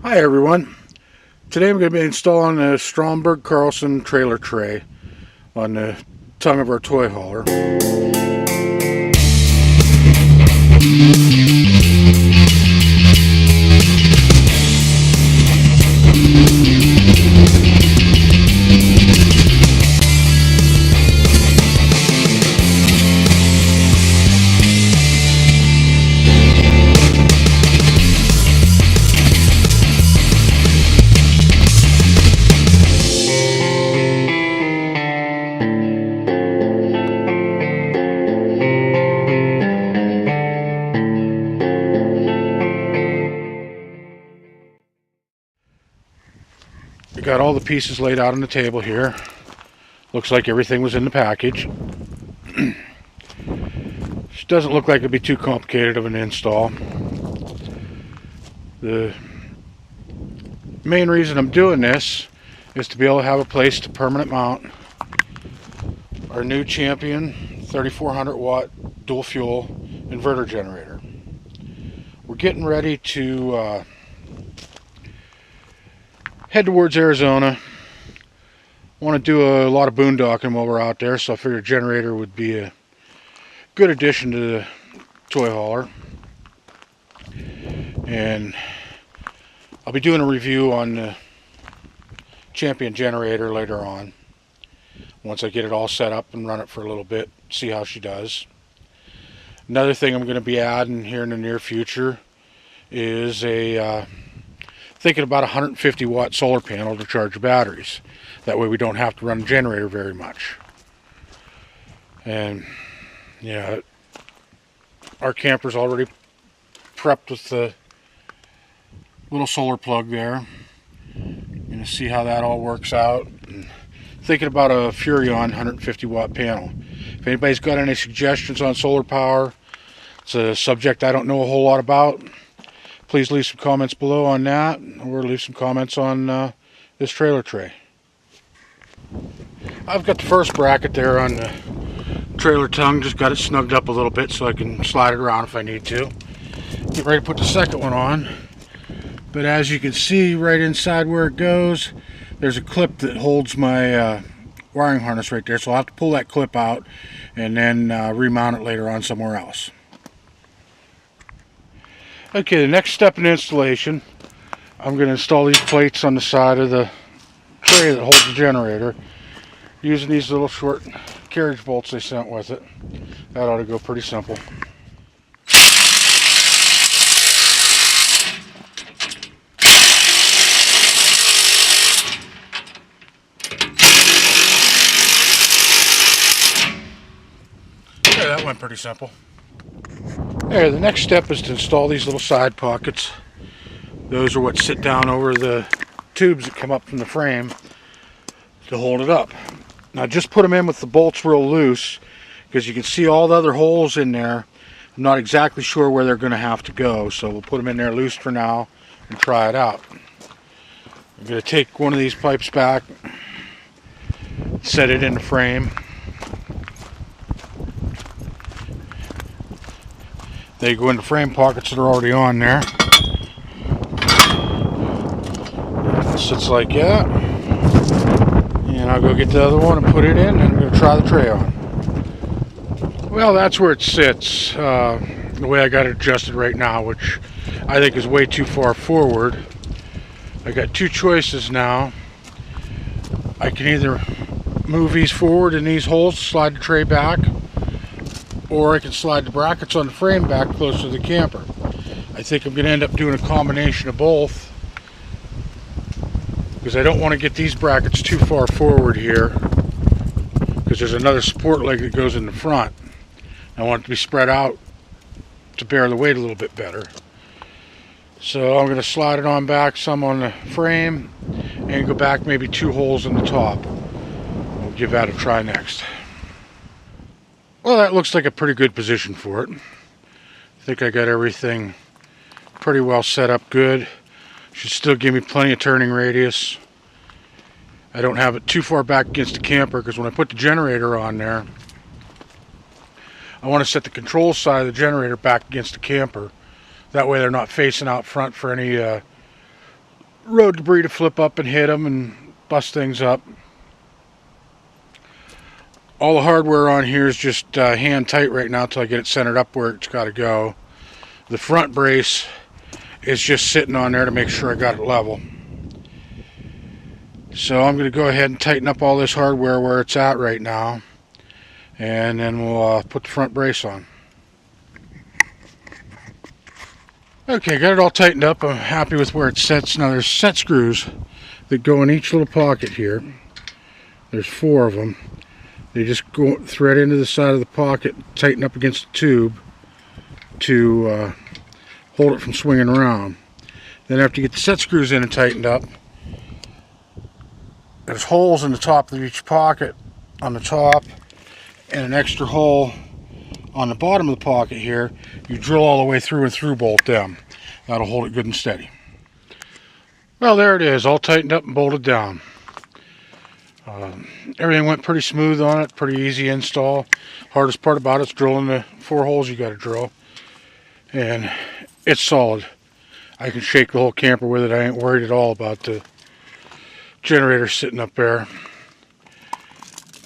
Hi everyone. Today I'm going to be installing the Stromberg Carlson trailer tray on the tongue of our toy hauler. We got all the pieces laid out on the table here. Looks like everything was in the package. It doesn't look like it'd be too complicated of an install. The main reason I'm doing this is to be able to have a place to permanent mount our new Champion 3400 watt dual fuel inverter generator. We're getting ready to head towards Arizona. Want to do a lot of boondocking while we're out there, so I figured a generator would be a good addition to the toy hauler. And I'll be doing a review on the Champion generator later on, once I get it all set up and run it for a little bit, see how she does. Another thing I'm going to be adding here in the near future is thinking about a 150 watt solar panel to charge the batteries. That way we don't have to run the generator very much. And yeah, our camper's already prepped with the little solar plug there. Gonna see how that all works out. And thinking about a Furrion 150 watt panel. If anybody's got any suggestions on solar power, it's a subject I don't know a whole lot about. Please leave some comments below on that, or leave some comments on this trailer tray. I've got the first bracket there on the trailer tongue, just got it snugged up a little bit so I can slide it around if I need to. Get ready to put the second one on. But as you can see right inside where it goes, there's a clip that holds my wiring harness right there, so I'll have to pull that clip out and then remount it later on somewhere else. Okay, the next step in installation, I'm going to install these plates on the side of the tray that holds the generator, using these little short carriage bolts they sent with it. That ought to go pretty simple. Okay, that went pretty simple. There, the next step is to install these little side pockets. Those are what sit down over the tubes that come up from the frame to hold it up. Now just put them in with the bolts real loose, because you can see all the other holes in there. I'm not exactly sure where they're going to have to go, so we'll put them in there loose for now and try it out. I'm going to take one of these pipes back, set it in the frame. They go into frame pockets that are already on there. It sits like that. And I'll go get the other one and put it in, and I'm going to try the tray on. Well, that's where it sits. The way I got it adjusted right now, which I think is way too far forward. I got two choices now. I can either move these forward in these holes, slide the tray back, or I can slide the brackets on the frame back closer to the camper. I think I'm going to end up doing a combination of both, because I don't want to get these brackets too far forward here, because there's another support leg that goes in the front. I want it to be spread out to bear the weight a little bit better. So I'm going to slide it on back some on the frame and go back maybe 2 holes in the top. We'll give that a try next. Well, that looks like a pretty good position for it. I think I got everything pretty well set up good. Should still give me plenty of turning radius. I don't have it too far back against the camper, because when I put the generator on there, I want to set the control side of the generator back against the camper. That way they're not facing out front for any road debris to flip up and hit them and bust things up. All the hardware on here is just hand tight right now until I get it centered up where it's got to go. The front brace is just sitting on there to make sure I got it level. So I'm going to go ahead and tighten up all this hardware where it's at right now, and then we'll put the front brace on. Okay, got it all tightened up. I'm happy with where it sits. Now there's set screws that go in each little pocket here. There's 4 of them. They just go thread into the side of the pocket, tighten up against the tube to hold it from swinging around. Then after you get the set screws in and tightened up, there's holes in the top of each pocket on the top and an extra hole on the bottom of the pocket here. You drill all the way through and through bolt them. That'll hold it good and steady. Well, there it is, all tightened up and bolted down. Everything went pretty smooth on it, pretty easy install. Hardest part about it's drilling the 4 holes you got to drill. And it's solid. I can shake the whole camper with it. I ain't worried at all about the generator sitting up there.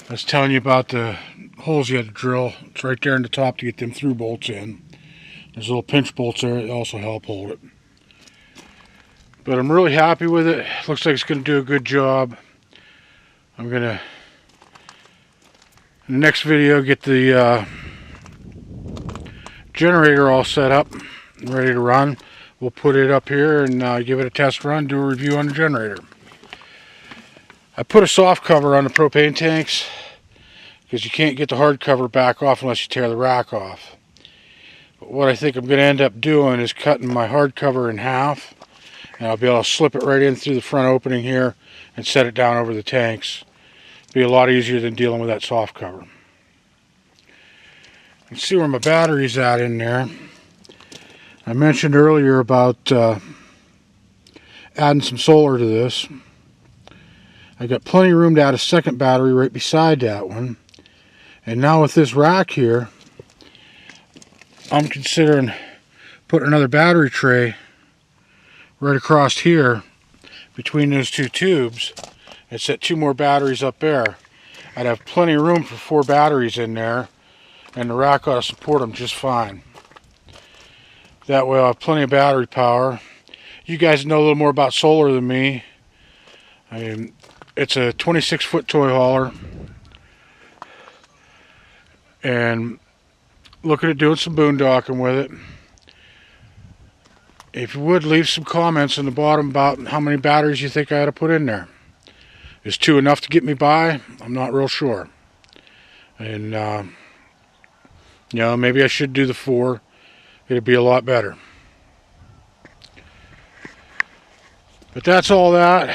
I was telling you about the holes you had to drill. It's right there in the top to get them through bolts in. There's little pinch bolts there that also help hold it. But I'm really happy with it. Looks like it's going to do a good job. I'm going to, in the next video, get the generator all set up and ready to run. We'll put it up here and give it a test run, do a review on the generator. I put a soft cover on the propane tanks because you can't get the hard cover back off unless you tear the rack off. But what I think I'm going to end up doing is cutting my hard cover in half, and I'll be able to slip it right in through the front opening here and set it down over the tanks. It'll be a lot easier than dealing with that soft cover. You can see where my battery's at in there. I mentioned earlier about adding some solar to this. I got plenty of room to add a second battery right beside that one. And now with this rack here, I'm considering putting another battery tray right across here between those 2 tubes and set 2 more batteries up there. I'd have plenty of room for 4 batteries in there, and the rack ought to support them just fine. That way I'll have plenty of battery power. You guys know a little more about solar than me. It's a 26-foot toy hauler, and looking at doing some boondocking with it. If you would, leave some comments in the bottom about how many batteries you think I ought to put in there. Is 2 enough to get me by? I'm not real sure. And you know, maybe I should do the 4. It'd be a lot better. But that's all that,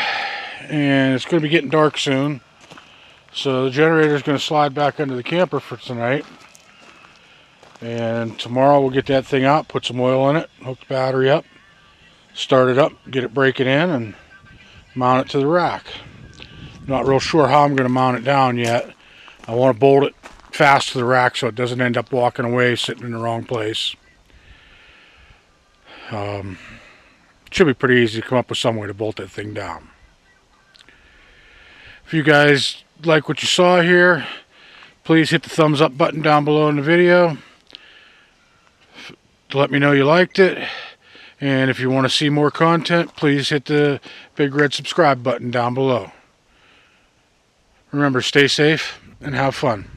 and it's going to be getting dark soon, so the generator is going to slide back into the camper for tonight. And tomorrow we'll get that thing out, put some oil in it, hook the battery up, start it up, get it breaking in, and mount it to the rack. Not real sure how I'm going to mount it down yet. I want to bolt it fast to the rack so it doesn't end up walking away sitting in the wrong place. Should be pretty easy to come up with some way to bolt that thing down. If you guys like what you saw here, please hit the thumbs up button down below in the video to let me know you liked it. And if you want to see more content, please hit the big red subscribe button down below. Remember, stay safe and have fun.